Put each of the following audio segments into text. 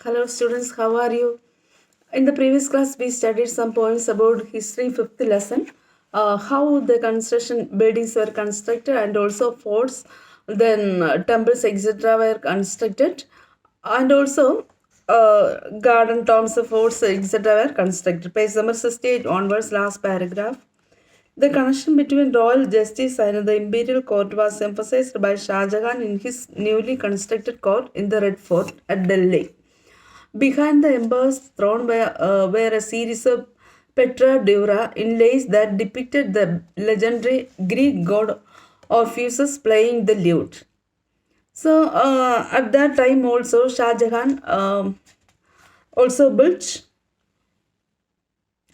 Hello students, how are you? In the previous class, we studied some points about history, fifth lesson, how the construction buildings were constructed and also forts, then temples, etc. were constructed, and also garden, tombs, forts, etc. were constructed. Page number 68 onwards, last paragraph. The connection between royal justice and the imperial court was emphasized by Shah Jahan in his newly constructed court in the Red Fort at Delhi. Behind the emperor's throne were a series of Petra Dura inlays that depicted the legendary Greek god Orpheus playing the lute. So at that time also Shah Jahan also built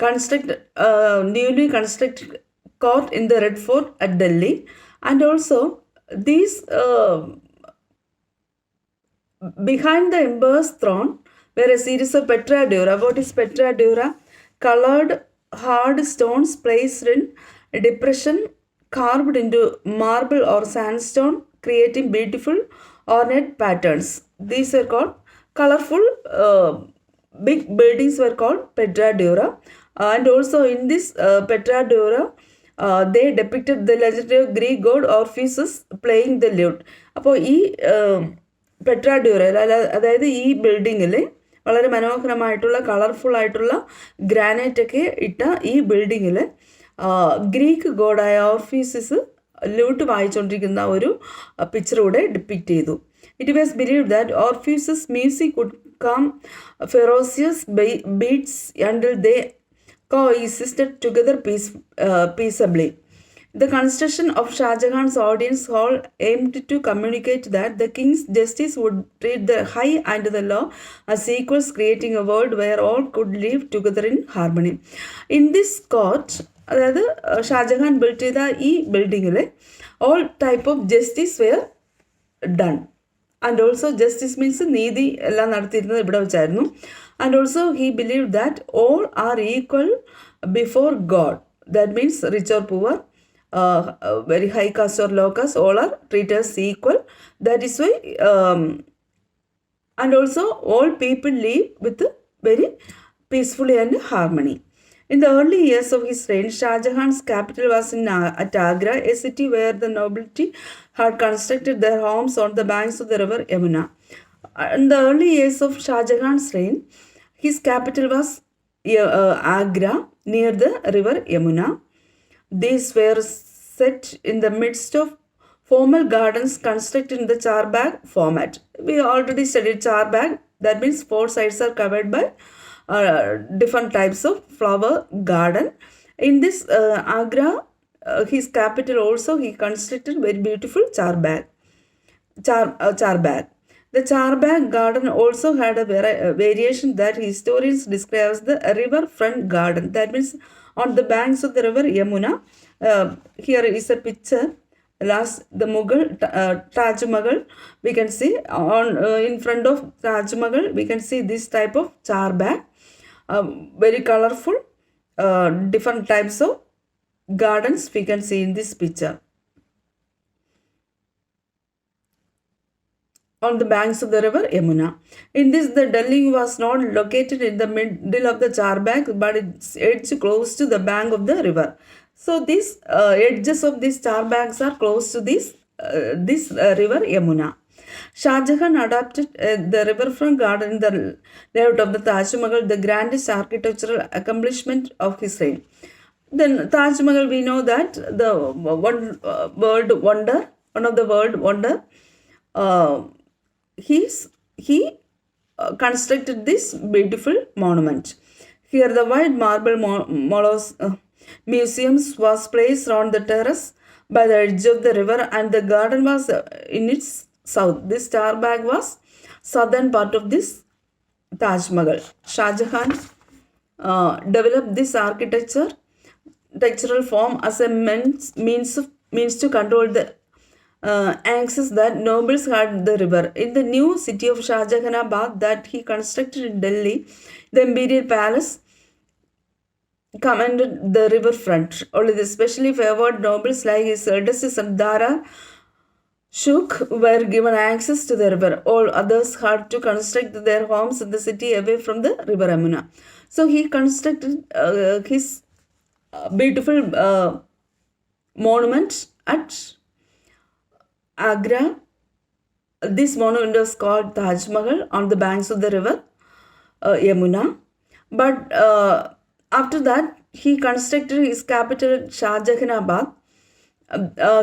newly constructed court in the Red Fort at Delhi, and also these behind the emperor's throne were a series of Petra Dura. What is Petra Dura? Colored hard stones placed in a depression carved into marble or sandstone, creating beautiful ornate patterns. These were called colorful big buildings were called Petra Dura. And also in this Petra Dura, they depicted the legendary Greek god Orpheus playing the lute. അപ്പോൾ ഈ Petra ഡ്യൂറയിൽ അതായത് ഈ ബിൽഡിങ്ങിൽ വളരെ മനോഹരമായിട്ടുള്ള colourful ആയിട്ടുള്ള granite ഒക്കെ ഇട്ട ഈ ബിൽഡിങ്ങിൽ ഗ്രീക്ക് ഗോഡായ ഓർഫീസിസ് ലൂട്ട് വായിച്ചുകൊണ്ടിരിക്കുന്ന ഒരു പിക്ചറൂടെ ഡിപ്പിക്റ്റ് ചെയ്തു. It was believe that Orpheus's music would calm ferocious beasts until they coexisted together peaceably. The construction of Shah Jahan's audience hall aimed to communicate that the king's justice would treat the high and the low as equals, creating a world where all could live together in harmony. In this court, അതായത് Shah Jahan build ചെയ്ത ഈ ബിൽഡിങ്ങിൽ all type of justice were done. And also justice means നീതി എല്ലാം നടത്തിയിരുന്നത് ഇവിടെ വെച്ചായിരുന്നു. And also he believe that all are equal before God. That means rich or poor, very high caste or low caste, all are treated as equal. That is why and also all people live with very peacefully and harmony. In the early years of his reign, Shah Jahan's capital was at Agra, a city where the nobility had constructed their homes on the banks of the river Yamuna. In the early years of Shah Jahan's reign, his capital was Agra, near the river Yamuna. These were set in the midst of formal gardens constructed in the charbagh format. We already studied charbagh. That means four sides are covered by different types of flower garden. In this Agra, his capital also, he constructed very beautiful charbagh. The charbagh garden also had a variation that historians describe as the riverfront garden. That means on the banks of the river Yamuna. Here is a picture. The Mughal Taj Mahal. We can see on in front of Taj Mahal. We can see this type of charbagh. Very colorful. Different types of gardens we can see in this picture. On the banks of the river Yamuna. In this, the dwelling was not located in the middle of the charbagh, but its edge close to the bank of the river. So these edges of these charbags are close to this river Yamuna. Shah Jahan adapted the riverfront garden in the layout of the Taj Mahal, the grandest architectural accomplishment of his reign. Then Taj Mahal, we know that the world wonder, one of the world wonder. He constructed this beautiful monument. Here the white marble museums was placed on the terrace by the edge of the river, and the garden was in its south. This charbagh was southern part of this Taj Mahal. Shah Jahan developed this architectural form as a means to control the access that nobles had the river. In the new city of Shah Jahanabad that he constructed in Delhi, the imperial palace commanded the riverfront. Only the specially favored nobles like his eldest son Dara Shuk were given access to the river. All others had to construct their homes in the city away from the river Yamuna. So he constructed his beautiful monument at Agra. This monument was called Taj Mahal on the banks of the river Yamuna. But after that, he constructed his capital at Shahjahanabad.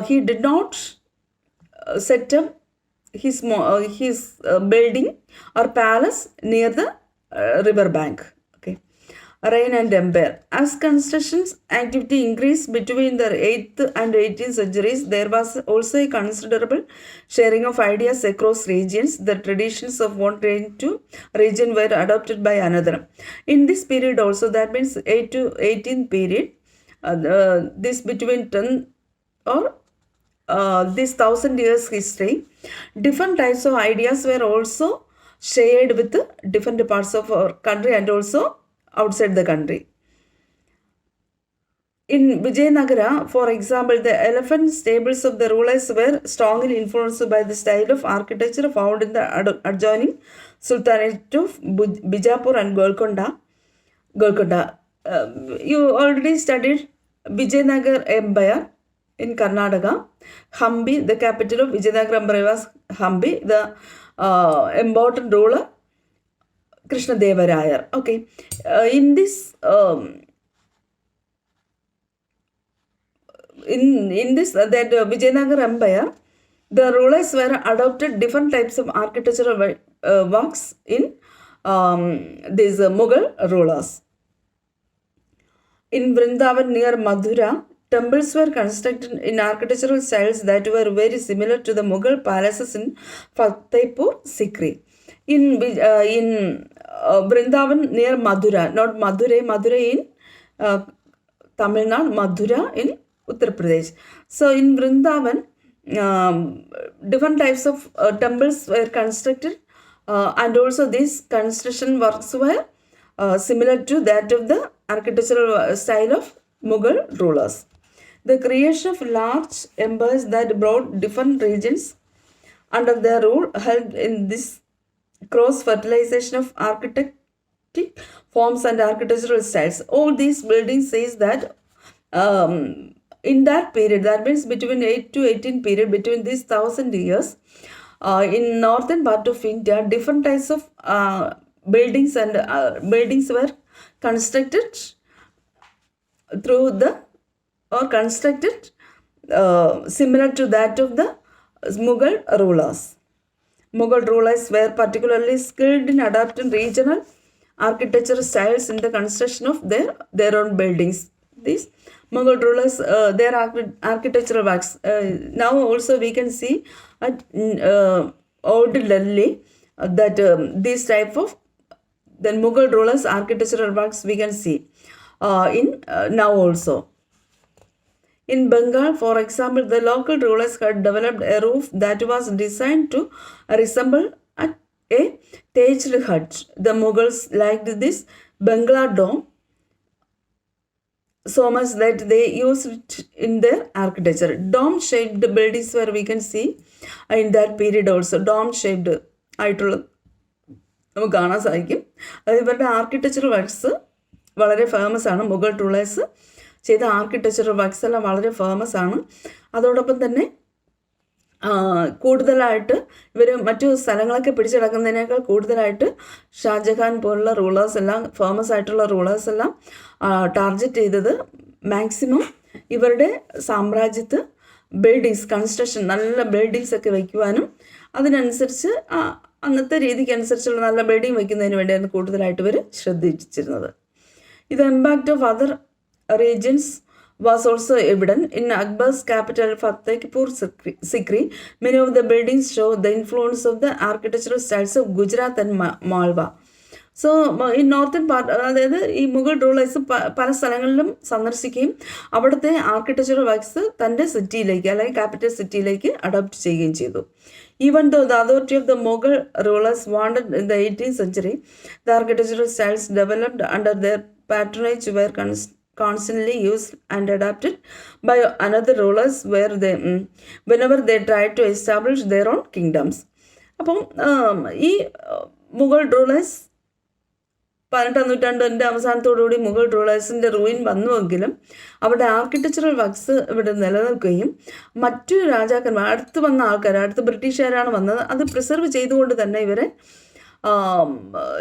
He did not set up his building or palace near the river bank. Okay. Reign and empire. As construction activity increased between the 8th and 18th centuries, there was also a considerable sharing of ideas across regions. The traditions of one region were adopted by another. In this period also, that means 8 to 18th period, this between 10 or this 1,000 years history, different types of ideas were also shared with different parts of our country and also outside the country. In Vijayanagara, for example, the elephant stables of the rulers were strongly influenced by the style of architecture found in the adjoining Sultanate of Bijapur and Golconda. You already studied Vijayanagar Empire in Karnataka. Hampi, the capital of Vijayanagar Empire was Hampi. The important ruler Krishnadevaraya. Okay, in this that Vijayanagar Empire, the rulers were adopted different types of architectural works in these Mughal rulers. In Vrindavan near Mathura, temples were constructed in architectural styles that were very similar to the Mughal palaces in Fatehpur Sikri. In Vrindavan near Mathura, not Madurai, Madurai in Tamil Nadu, Mathura in Uttar Pradesh. So in Vrindavan, different types of temples were constructed, and also these construction works were similar to that of the architectural style of Mughal rulers. The creation of large empires that brought different regions under their rule helped in this cross-fertilization of architectic forms and architectural styles. All these buildings says that in that period, that means between 8 to 18 period, between these 1,000 years, in northern part of India, different types of buildings and buildings were constructed through the or constructed similar to that of the Mughal rulers. Mughal rulers were particularly skilled in adapting regional architectural styles in the construction of their own buildings. These Mughal rulers, their architectural works. Now also we can see at Old Delhi that these type of the Mughal rulers architectural works we can see in now also. In Bengal, for example, the local rulers had developed a roof that was designed to resemble a thatched hut. The Mughals liked this Bangla dome so much that they used it in their architecture. Dome-shaped buildings where we can see in that period also. Dome-shaped ആയിട്ടുള്ള നമുക്ക് കാണാൻ സാധിക്കും. അത് ഇവരുടെ architectural works വളരെ famous ആണ്. Mughal rulers ചെയ്ത architectural works എല്ലാം വളരെ ഫേമസ് ആണ്. അതോടൊപ്പം തന്നെ കൂടുതലായിട്ട് ഇവർ മറ്റു സ്ഥലങ്ങളൊക്കെ പിടിച്ചടക്കുന്നതിനേക്കാൾ കൂടുതലായിട്ട് ഷാജഹാൻ പോലുള്ള റൂളേഴ്സ് എല്ലാം ഫേമസ് ആയിട്ടുള്ള റൂളേഴ്സ് എല്ലാം ടാർഗറ്റ് ചെയ്തത് മാക്സിമം ഇവരുടെ സാമ്രാജ്യത്ത് ബിൽഡിങ്സ് കൺസ്ട്രക്ഷൻ നല്ല ബിൽഡിങ്സ് ഒക്കെ വയ്ക്കുവാനും അതിനനുസരിച്ച് അന്നത്തെ രീതിക്ക് അനുസരിച്ചുള്ള നല്ല ബിൽഡിംഗ് വയ്ക്കുന്നതിന് വേണ്ടിയാണ് കൂടുതലായിട്ട് ഇവർ ശ്രദ്ധിച്ചിരുന്നത്. ഇത് impact of other regions was also evident. In Akbar's capital Fatehpur Sikri, many of the buildings show the influence of the architectural styles of Gujarat and Malwa. So in northern part, അതായത് ഈ Mughal rulers പല സ്ഥലങ്ങളിലും സന്ദർശിക്കുകയും അവിടുത്തെ architectural works തൻ്റെ സിറ്റിയിലേക്ക് അല്ലെങ്കിൽ capital സിറ്റിയിലേക്ക് adopt ചെയ്യുകയും ചെയ്തു. Even though the authority of the Mughal rulers wanted in the 18th century, the architectural styles developed under their patronage were constantly used and adapted by another rulers whenever they tried to establish their own kingdoms. അപ്പം ഈ Mughal rulers 18-ാം നൂറ്റാണ്ടിൻ്റെ അവസാനത്തോടുകൂടി Mughal റൂളേഴ്സിൻ്റെ ruin വന്നുവെങ്കിലും അവരുടെ architectural works ഇവിടെ നിലനിൽക്കുകയും മറ്റു രാജാക്കന്മാർ അടുത്ത് വന്ന ആൾക്കാർ, അടുത്ത് ബ്രിട്ടീഷുകാരാണ് വന്നത്, അത് പ്രിസർവ് ചെയ്തുകൊണ്ട് തന്നെ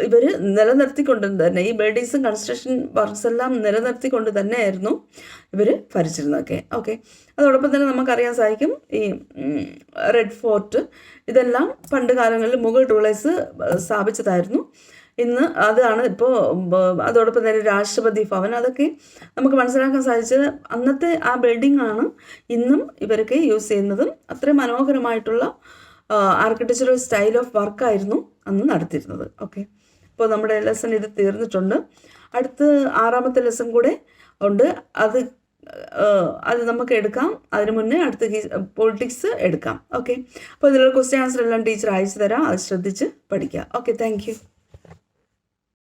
ഇവർ നിലനിർത്തിക്കൊണ്ട് തന്നെ ഈ ബിൽഡിങ്സും കൺസ്ട്രക്ഷൻ വർക്ക്സ് എല്ലാം നിലനിർത്തിക്കൊണ്ട് തന്നെയായിരുന്നു ഇവർ ഭരിച്ചിരുന്നതൊക്കെ. ഓക്കെ, അതോടൊപ്പം തന്നെ നമുക്കറിയാൻ സാധിക്കും ഈ റെഡ് ഫോർട്ട് ഇതെല്ലാം പണ്ട് കാലങ്ങളിൽ മുഗൾ റൂളേഴ്സ് സ്ഥാപിച്ചതായിരുന്നു. ഇന്ന് അതാണ് ഇപ്പോൾ. അതോടൊപ്പം തന്നെ രാഷ്ട്രപതി ഭവൻ, അതൊക്കെ നമുക്ക് മനസ്സിലാക്കാൻ സാധിച്ചത് അന്നത്തെ ആ ബിൽഡിംഗ് ആണ് ഇന്നും ഇവരൊക്കെ യൂസ് ചെയ്യുന്നതും. അത്രയും മനോഹരമായിട്ടുള്ള ആർക്കിടെക്ചറൽ സ്റ്റൈൽ ഓഫ് വർക്കായിരുന്നു അന്ന് നടത്തിയിരുന്നത്. ഓക്കെ, അപ്പോൾ നമ്മുടെ ലെസൺ ഇത് തീർന്നിട്ടുണ്ട്. അടുത്ത് 6ാമത്തെ ലെസൺ കൂടെ ഉണ്ട്, അത് നമുക്ക് എടുക്കാം. അതിന് മുന്നേ അടുത്ത് പൊളിറ്റിക്സ് എടുക്കാം. ഓക്കെ, അപ്പോൾ ഇതിലുള്ള ക്വസ്റ്റ്യൻ ആൻസർ എല്ലാം ടീച്ചർ അയച്ചു തരാം, അത് ശ്രദ്ധിച്ച് പഠിക്കുക. Okay, thank you.